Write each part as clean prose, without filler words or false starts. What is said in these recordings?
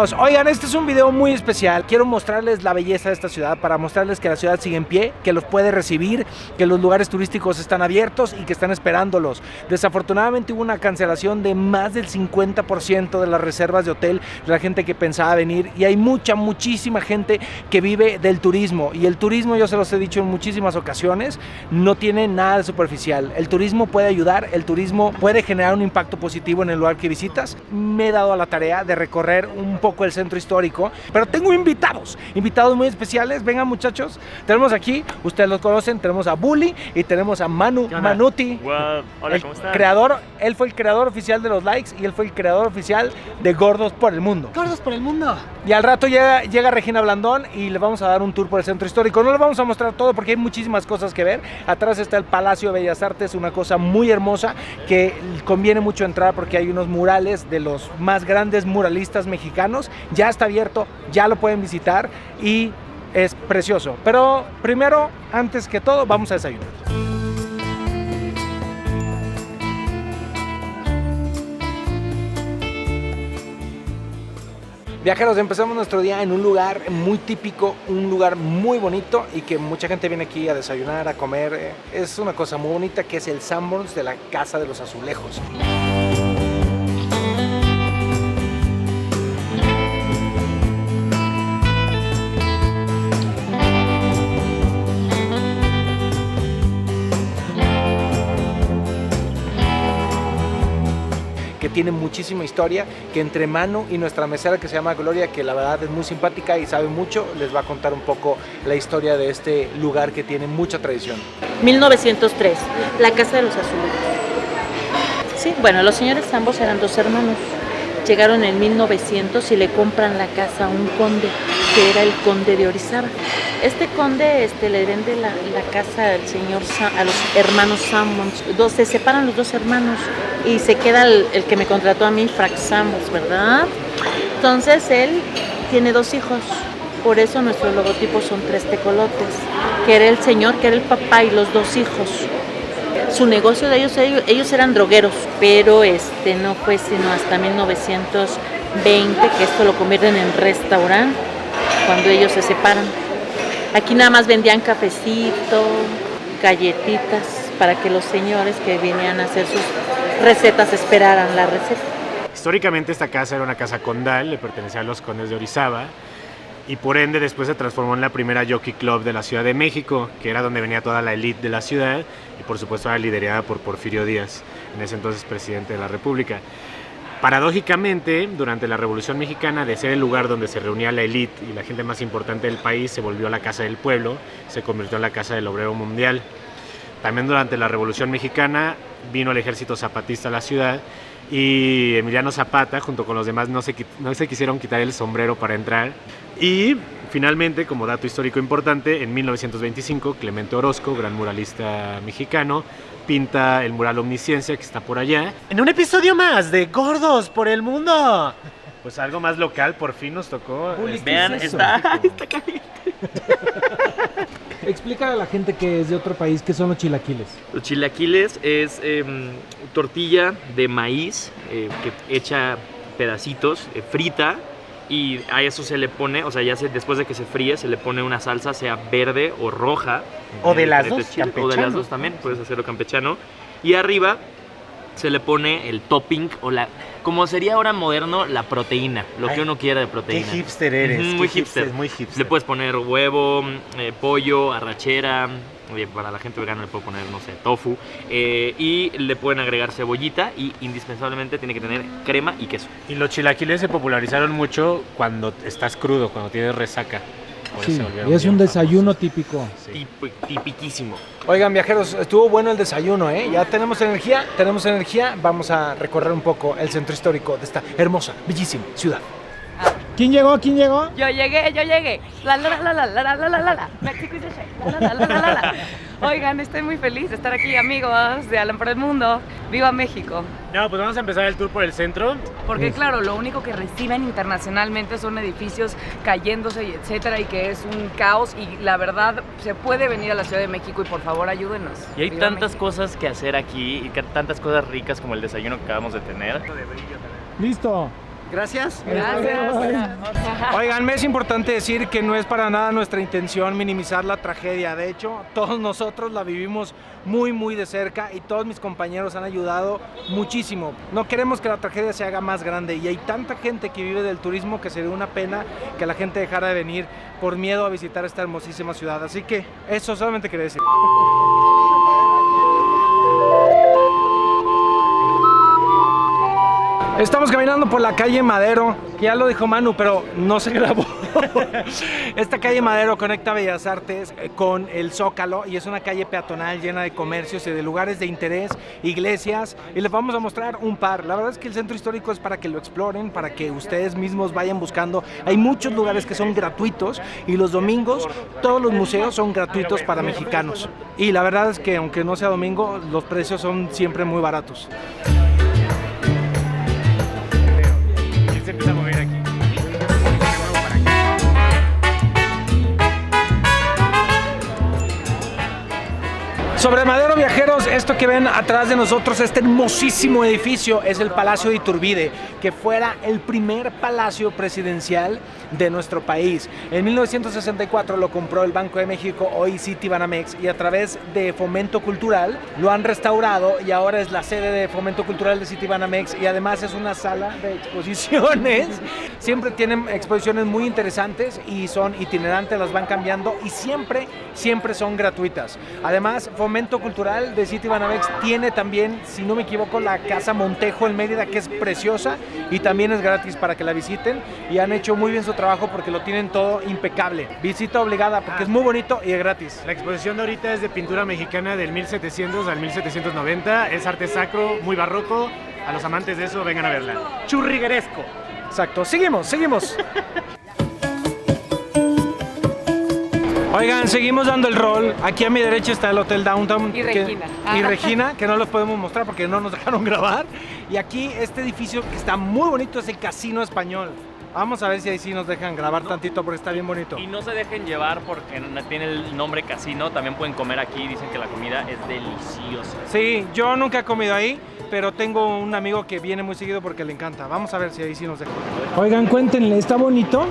amigos, oigan, este es un video muy especial. Quiero mostrarles la belleza de esta ciudad, para mostrarles que la ciudad sigue en pie, que los puede recibir, que los lugares turísticos están abiertos y que están esperándolos. Desafortunadamente hubo una cancelación de más del 50% de las reservas de hotel de la gente que pensaba venir, y hay muchísima gente que vive del turismo, y el turismo, yo se los he dicho en muchísimas ocasiones, no tiene nada de superficial. El turismo puede ayudar, el turismo puede generar un impacto positivo en el lugar que visitas. Me he dado a la tarea de recorrer un poco el centro histórico, pero tengo invitados muy especiales. Vengan, muchachos, tenemos aquí, ustedes los conocen, tenemos a Bully y tenemos a Manuti. Wow. Hola, ¿cómo estás? Él fue el creador oficial de los likes y él fue el creador oficial de Gordos por el Mundo. Gordos por el Mundo. Y al rato llega Regina Blandón y le vamos a dar un tour por el centro histórico. No le vamos a mostrar todo porque hay muchísimas cosas que ver. Atrás está el Palacio de Bellas Artes, una cosa muy hermosa que conviene mucho entrar porque hay unos murales de los más grandes muralistas mexicanos. Ya está abierto, ya lo pueden visitar y es precioso. Pero primero, antes que todo, vamos a desayunar. Viajeros, empezamos nuestro día en un lugar muy típico, un lugar muy bonito y que mucha gente viene aquí a desayunar, a comer. Es una cosa muy bonita que es el Sanborns de la Casa de los Azulejos. Que tiene muchísima historia, que entre Manu y nuestra mesera que se llama Gloria, que la verdad es muy simpática y sabe mucho, les va a contar un poco la historia de este lugar que tiene mucha tradición. 1903, la Casa de los Azulejos. Sí, bueno, los señores ambos eran dos hermanos. Llegaron en 1900 y le compran la casa a un conde, que era el conde de Orizaba. Este conde le vende la casa al señor a los hermanos Sanborns. Se separan los dos hermanos y se queda el que me contrató a mí, Frank Sanborns, ¿verdad? Entonces él tiene dos hijos. Por eso nuestros logotipos son tres tecolotes, que era el señor, que era el papá y los dos hijos. Su negocio de ellos eran drogueros, pero no fue sino hasta 1920 que esto lo convierten en restaurante, cuando ellos se separan. Aquí nada más vendían cafecito, galletitas, para que los señores que venían a hacer sus recetas esperaran la receta. Históricamente esta casa era una casa condal, le pertenecía a los condes de Orizaba, y por ende después se transformó en la primera jockey club de la Ciudad de México, que era donde venía toda la élite de la ciudad, y por supuesto era liderada por Porfirio Díaz, en ese entonces presidente de la República. Paradójicamente, durante la Revolución Mexicana, de ser el lugar donde se reunía la élite y la gente más importante del país, se volvió la Casa del Pueblo, se convirtió en la Casa del Obrero Mundial. También durante la Revolución Mexicana vino el ejército zapatista a la ciudad y Emiliano Zapata, junto con los demás, no se quisieron quitar el sombrero para entrar. Y finalmente, como dato histórico importante, en 1925, Clemente Orozco, gran muralista mexicano, pinta el mural Omnisciencia, que está por allá. En un episodio más de Gordos por el Mundo. Pues algo más local, por fin nos tocó. Vean, está caliente. Explícale a la gente que es de otro país qué son los chilaquiles. Los chilaquiles es tortilla de maíz que hecha pedacitos, frita, y a eso se le pone, o sea, después de que se fríe, se le pone una salsa, sea verde o roja. O de las dos, o de las dos también, puedes hacerlo campechano. Y arriba se le pone el topping, como sería ahora moderno, la proteína, que uno quiera de proteína. Qué hipster eres. Muy hipster. Muy hipster. Le puedes poner huevo, pollo, arrachera. Para la gente vegana le puedo poner, no sé, tofu. Y le pueden agregar cebollita y indispensablemente tiene que tener crema y queso. Y los chilaquiles se popularizaron mucho cuando estás crudo, cuando tienes resaca. Sí, es un desayuno típico. Sí. Tipiquísimo. Oigan, viajeros, estuvo bueno el desayuno, ¿eh? Ya tenemos energía. Vamos a recorrer un poco el centro histórico de esta hermosa, bellísima ciudad. ¿Quién llegó? Yo llegué. México is the shake. Oigan, estoy muy feliz de estar aquí, amigos de Alan por el Mundo. ¡Viva México! No, pues vamos a empezar el tour por el centro. Porque claro, lo único que reciben internacionalmente son edificios cayéndose, y etcétera, y que es un caos. Y la verdad, se puede venir a la Ciudad de México y por favor ayúdenos. Y hay ¡Viva tantas México! cosas que hacer aquí y tantas cosas ricas como el desayuno que acabamos de tener. Listo. Gracias. Gracias. Oigan, me es importante decir que no es para nada nuestra intención minimizar la tragedia. De hecho, todos nosotros la vivimos muy de cerca y todos mis compañeros han ayudado muchísimo. No queremos que la tragedia se haga más grande y hay tanta gente que vive del turismo que sería una pena que la gente dejara de venir por miedo a visitar esta hermosísima ciudad. Así que eso solamente quería decir. Estamos caminando por la calle Madero, que ya lo dijo Manu, pero no se grabó. Esta calle Madero conecta Bellas Artes con el Zócalo y es una calle peatonal llena de comercios y de lugares de interés, iglesias, y les vamos a mostrar un par. La verdad es que el centro histórico es para que lo exploren, para que ustedes mismos vayan buscando. Hay muchos lugares que son gratuitos y los domingos todos los museos son gratuitos para mexicanos. Y la verdad es que aunque no sea domingo, los precios son siempre muy baratos. Se empieza a mover aquí. Sobre Madero, viajeros, esto que ven atrás de nosotros, este hermosísimo edificio es el Palacio de Iturbide, que fuera el primer palacio presidencial de nuestro país. En 1964 lo compró el Banco de México, hoy Citibanamex, y a través de Fomento Cultural lo han restaurado y ahora es la sede de Fomento Cultural de Citibanamex y además es una sala de exposiciones. Siempre tienen exposiciones muy interesantes y son itinerantes, las van cambiando y siempre son gratuitas. Además, Fomento Cultural de Citibanamex tiene también, si no me equivoco, la Casa Montejo en Mérida, que es preciosa y también es gratis para que la visiten y han hecho muy bien su trabajo porque lo tienen todo impecable. Visita obligada porque es muy bonito y es gratis. La exposición de ahorita es de pintura mexicana del 1700 al 1790, es arte sacro, muy barroco. A los amantes de eso, vengan a verla. Churrigueresco. Exacto, seguimos. Oigan, seguimos dando el rol. Aquí a mi derecha está el Hotel Downtown. Y Regina. Y Regina, que no los podemos mostrar porque no nos dejaron grabar. Y aquí este edificio que está muy bonito es el Casino Español. Vamos a ver si ahí sí nos dejan grabar tantito porque está bien bonito. Y no se dejen llevar porque tiene el nombre casino, también pueden comer aquí, dicen que la comida es deliciosa. Sí, yo nunca he comido ahí, pero tengo un amigo que viene muy seguido porque le encanta. Vamos a ver si ahí sí nos dejan. Oigan, cuéntenle, ¿está bonito?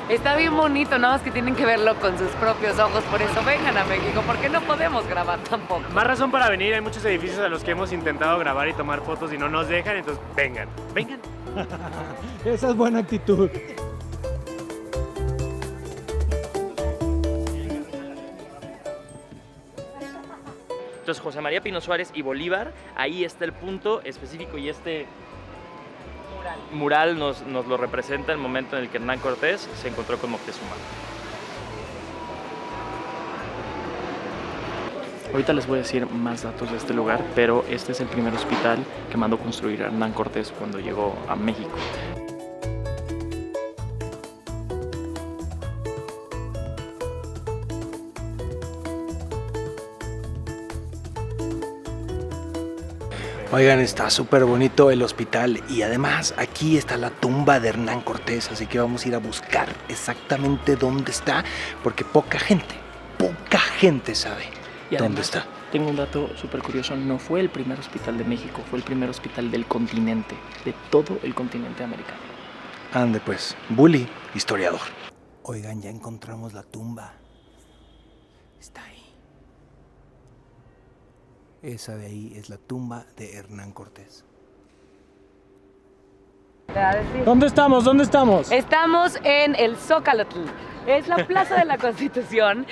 Está bien bonito, nada más que tienen que verlo con sus propios ojos, por eso vengan a México, porque no podemos grabar tampoco. Más razón para venir, hay muchos edificios a los que hemos intentado grabar y tomar fotos y no nos dejan, entonces vengan. Esa es buena actitud. Entonces José María Pino Suárez y Bolívar, ahí está el punto específico y este mural nos lo representa el momento en el que Hernán Cortés se encontró con Moctezuma. Ahorita les voy a decir más datos de este lugar, pero este es el primer hospital que mandó construir Hernán Cortés cuando llegó a México. Oigan, está súper bonito el hospital y además aquí está la tumba de Hernán Cortés, así que vamos a ir a buscar exactamente dónde está, porque poca gente sabe dónde está. Tengo un dato súper curioso, no fue el primer hospital de México, fue el primer hospital del continente, de todo el continente americano. Ande pues, Bully, historiador. Oigan, ya encontramos la tumba. Está ahí. Esa de ahí es la tumba de Hernán Cortés. ¿Dónde estamos? Estamos en el Zócalo. Es la Plaza de la Constitución,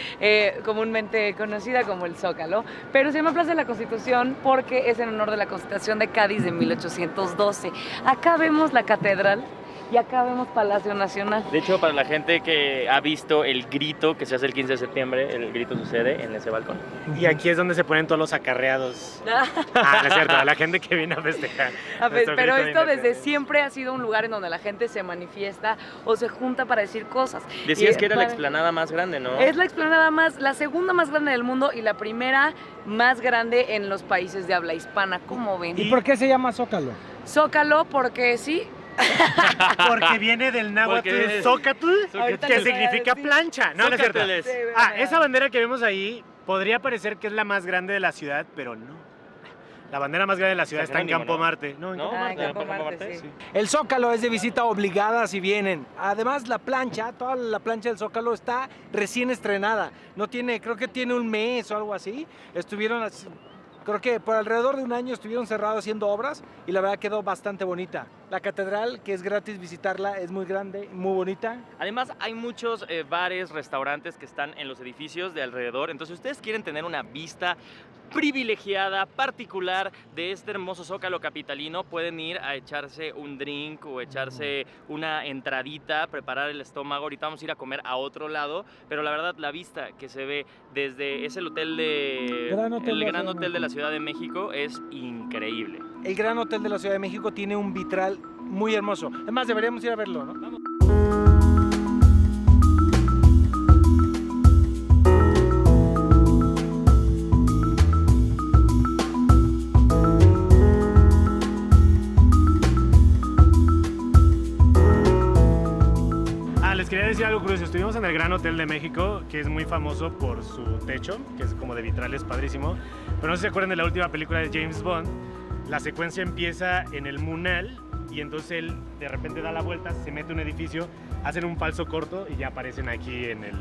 comúnmente conocida como el Zócalo, pero se llama Plaza de la Constitución porque es en honor de la Constitución de Cádiz de 1812. Acá vemos la catedral y acá vemos Palacio Nacional. De hecho, para la gente que ha visto el grito que se hace el 15 de septiembre, el grito sucede en ese balcón. Y aquí es donde se ponen todos los acarreados. No es cierto, la gente que viene a festejar. Pero esto desde siempre ha sido un lugar en donde la gente se manifiesta o se junta para decir cosas. Decías que era la explanada más grande, ¿no? Es la explanada la segunda más grande del mundo y la primera más grande en los países de habla hispana. ¿Cómo ven? ¿Y por qué se llama Zócalo? Zócalo porque sí. Porque viene del náhuatl Zócatl, que significa plancha. No, no es cierto. Esa bandera que vemos ahí podría parecer que es la más grande de la ciudad, pero no. La bandera más grande de la ciudad está en Jerónimo, Campo ¿no? Marte. No, en ¿No? Campo Ah, Marte. en Campo Marte, sí. El Zócalo es de visita obligada si vienen. Además, la plancha, toda la plancha del Zócalo está recién estrenada. No tiene, creo que tiene un mes o algo así. Creo que por alrededor de un año estuvieron cerrados haciendo obras y la verdad quedó bastante bonita. La catedral, que es gratis visitarla, es muy grande, muy bonita. Además, hay muchos bares, restaurantes que están en los edificios de alrededor. Entonces, si ustedes quieren tener una vista privilegiada, particular de este hermoso Zócalo capitalino, pueden ir a echarse un drink o echarse una entradita, preparar el estómago. Ahorita vamos a ir a comer a otro lado, pero la verdad, la vista que se ve desde el hotel el Gran Hotel de la Ciudad de México es increíble. El Gran Hotel de la Ciudad de México tiene un vitral muy hermoso. Además, deberíamos ir a verlo, ¿no? Vamos. Les quería decir algo curioso. Estuvimos en el Gran Hotel de México, que es muy famoso por su techo, que es como de vitrales padrísimo. Pero no sé si se acuerdan de la última película de James Bond. La secuencia empieza en el Munal y entonces él de repente da la vuelta, se mete a un edificio, hacen un falso corto y ya aparecen aquí en el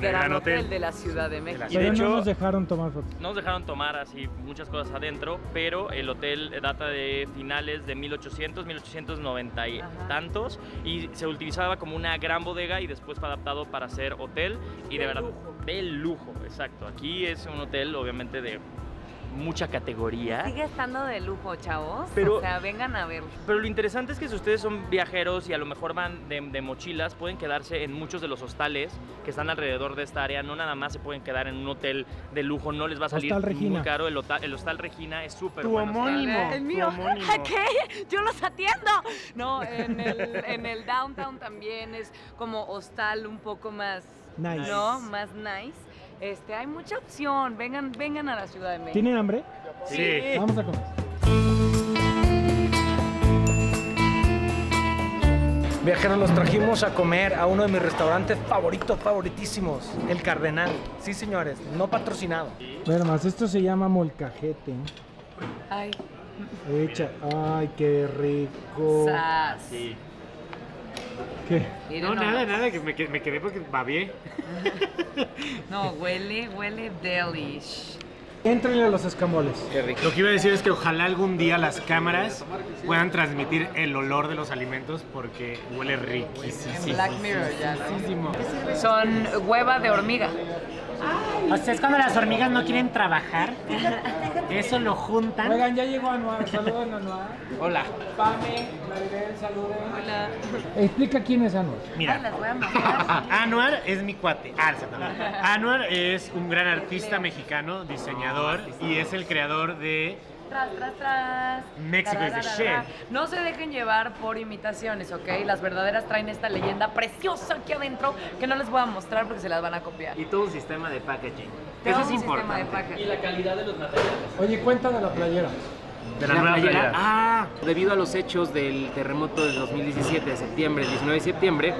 Gran Hotel de la Ciudad de México. Y Pero de hecho, no nos dejaron tomar fotos. No nos dejaron tomar así muchas cosas adentro, pero el hotel data de finales de 1890 y Ajá. tantos, y se utilizaba como una gran bodega y después fue adaptado para ser hotel y de verdad de lujo, exacto. Aquí es un hotel obviamente de mucha categoría. Sigue estando de lujo, chavos. Pero- o sea, vengan a verlo. Pero lo interesante es que si ustedes son viajeros y a lo mejor van de mochilas, pueden quedarse en muchos de los hostales que están alrededor de esta área. No nada más se pueden quedar en un hotel de lujo, no les va a salir Hostal Regina. muy caro. El hostal Regina es súper Tu bueno. homónimo. El mío. Tu homónimo. ¿Qué? Yo los atiendo. No, en el downtown también es como hostal un poco más, Nice. ¿no? Más nice. Hay mucha opción. Vengan a la Ciudad de México. ¿Tienen hambre? Sí. Vamos a comer. Viajeros, los trajimos a comer a uno de mis restaurantes favoritísimos, El Cardenal. Sí, señores, no patrocinado. Bueno, más esto se llama molcajete. Ay, Ay, qué rico. sas. Sí. ¿Qué? Miren No, nomás. nada, que me quedé porque babié. No, huele delish. Éntrenle a los escamoles. Lo que iba a decir es que ojalá algún día las cámaras puedan transmitir el olor de los alimentos porque huele riquísimo. Black Mirror ya, ¿no? Son hueva de hormiga. O sea, es cuando las hormigas no quieren trabajar. Eso lo juntan. Oigan, ya llegó Anuar. Saluden a Anuar. Hola. Pame, Maribel, saluden. Hola. Explica quién es Anuar. Ay, Mira, las voy a matar. Anuar es mi cuate. Anuar es un gran artista mexicano, diseñador y es el creador de Tras. México is the Tararara. shit. No se dejen llevar por imitaciones, ¿ok? Las verdaderas traen esta leyenda preciosa aquí adentro que no les voy a mostrar porque se las van a copiar. Y todo un sistema de packaging. Todo Eso es un sistema de importante. packaging. La calidad de los materiales. Oye, cuenta de la playera. de la nueva playera. Ah, debido a los hechos del terremoto del 2017 de septiembre, el 19 de septiembre,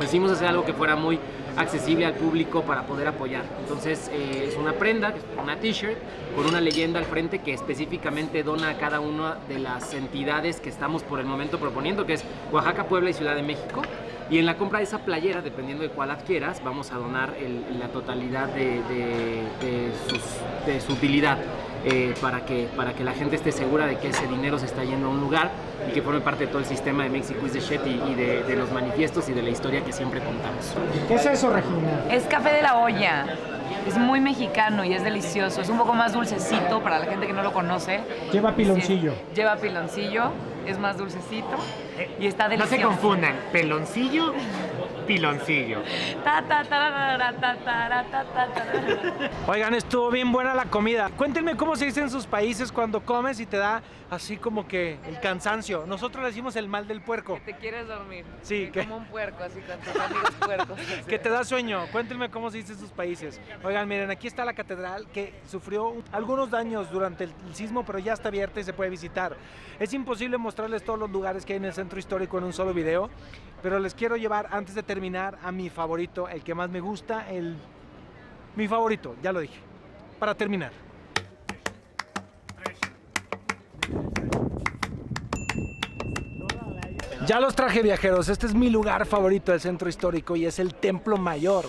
decidimos hacer algo que fuera muy accesible al público para poder apoyar. Entonces es una prenda, una t-shirt con una leyenda al frente que específicamente dona a cada una de las entidades que estamos por el momento proponiendo, que es Oaxaca, Puebla y Ciudad de México. Y en la compra de esa playera, dependiendo de cuál adquieras, vamos a donar la totalidad de su utilidad. Para que la gente esté segura de que ese dinero se está yendo a un lugar y que forme parte de todo el sistema de México is the shit y de los manifiestos y de la historia que siempre contamos. ¿Qué es eso, Regina? Es café de la olla. Es muy mexicano y es delicioso. Es un poco más dulcecito para la gente que no lo conoce. Lleva piloncillo. Sí, lleva piloncillo, es más dulcecito y está No delicioso. se confundan, peloncillo, piloncillo. Ta, ta, tarara, ta, tara, ta, ta, tarara. Oigan, estuvo bien buena la comida. Cuéntenme cómo se dice en sus países cuando comes y te da así como que el cansancio. Nosotros le decimos el mal del puerco. Que te quieres dormir. Sí, que- como un puerco, así con tus amigos puercos. Que te da sueño. Cuéntenme cómo se dice en sus países. Oigan, miren, aquí está la catedral que sufrió algunos daños durante el sismo, pero ya está abierta y se puede visitar. Es imposible mostrarles todos los lugares que hay en el centro histórico en un solo video, pero les quiero llevar, antes de terminar, a mi favorito, el que más me gusta, mi favorito, ya lo dije. Para terminar. Ya los traje, viajeros. Este es mi lugar favorito del centro histórico y es el Templo Mayor.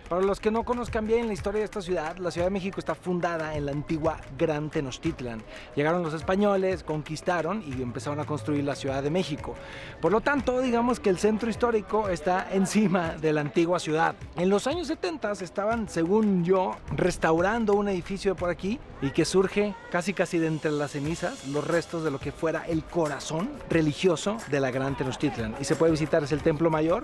Para los que no conozcan bien la historia de esta ciudad, la Ciudad de México está fundada en la antigua Gran Tenochtitlan. Llegaron los españoles, conquistaron y empezaron a construir la Ciudad de México. Por lo tanto, digamos que el centro histórico está encima de la antigua ciudad. En los años 70 estaban, según yo, restaurando un edificio por aquí y que surge casi de entre las cenizas los restos de lo que fuera el corazón religioso de la Gran Tenochtitlan. Y se puede visitar, es el Templo Mayor.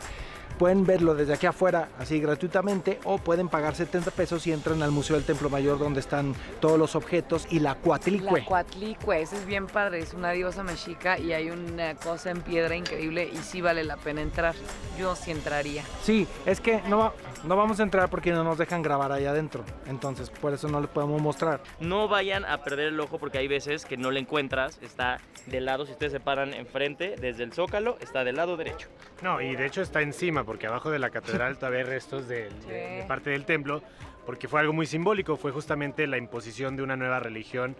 Pueden verlo desde aquí afuera, así gratuitamente, o pueden pagar 70 pesos y entran al Museo del Templo Mayor, donde están todos los objetos y la Coatlicue. La Coatlicue, ese es bien padre, es una diosa mexica y hay una cosa en piedra increíble y sí vale la pena entrar. Yo sí entraría. Sí, es que no vamos a entrar porque no nos dejan grabar ahí adentro, entonces por eso no les podemos mostrar. No vayan a perder el ojo porque hay veces que no le encuentras, está del lado, si ustedes se paran enfrente, desde el Zócalo, está del lado derecho. No, y de hecho está encima, porque abajo de la catedral todavía hay restos de parte del templo, porque fue algo muy simbólico, fue justamente la imposición de una nueva religión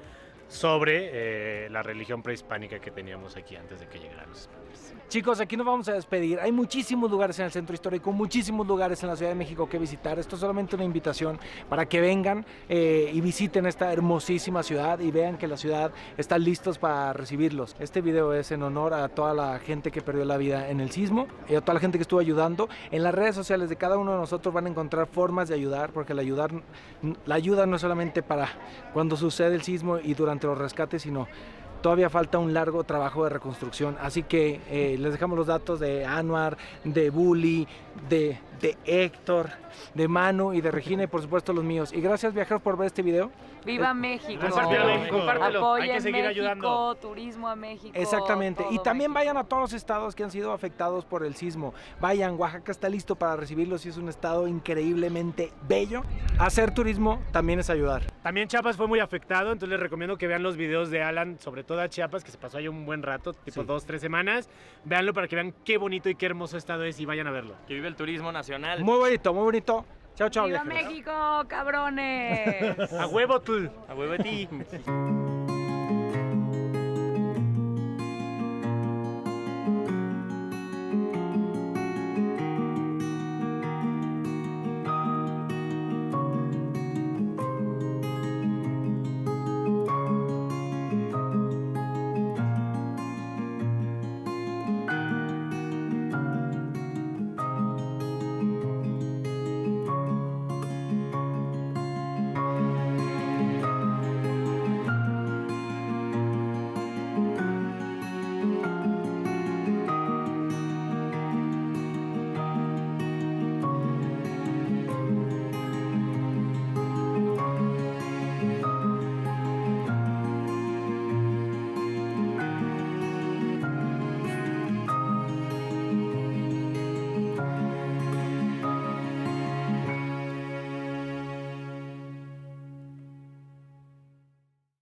sobre la religión prehispánica que teníamos aquí antes de que llegaran los españoles. Chicos, aquí nos vamos a despedir. Hay muchísimos lugares en el centro histórico, muchísimos lugares en la Ciudad de México que visitar. Esto es solamente una invitación para que vengan y visiten esta hermosísima ciudad y vean que la ciudad está listos para recibirlos. Este video es en honor a toda la gente que perdió la vida en el sismo y a toda la gente que estuvo ayudando. En las redes sociales de cada uno de nosotros van a encontrar formas de ayudar, porque la ayuda no es solamente para cuando sucede el sismo y durante los rescates, sino todavía falta un largo trabajo de reconstrucción. Así que les dejamos los datos de Anuar, de Bully, de Héctor, de Manu y de Regina y por supuesto los míos. Y gracias, viajeros, por ver este video. ¡Viva México! Compártelo, compártelo. Apoyen Hay que seguir México, ayudando. turismo a México. Exactamente. Y todo también México. vayan a todos los estados que han sido afectados por el sismo. Vayan, Oaxaca está listo para recibirlos y es un estado increíblemente bello. Hacer turismo también es ayudar. También Chiapas fue muy afectado, entonces les recomiendo que vean los videos de Alan, sobre todo a Chiapas, que se pasó ahí un buen rato, tipo Sí. 2-3 semanas. Véanlo para que vean qué bonito y qué hermoso estado es y vayan a verlo. Que vive el turismo nacional. Muy bonito, muy bonito. Chao, chao, ¡Viva viajeros. México, cabrones! ¡A huevo tú! A huevo de ti.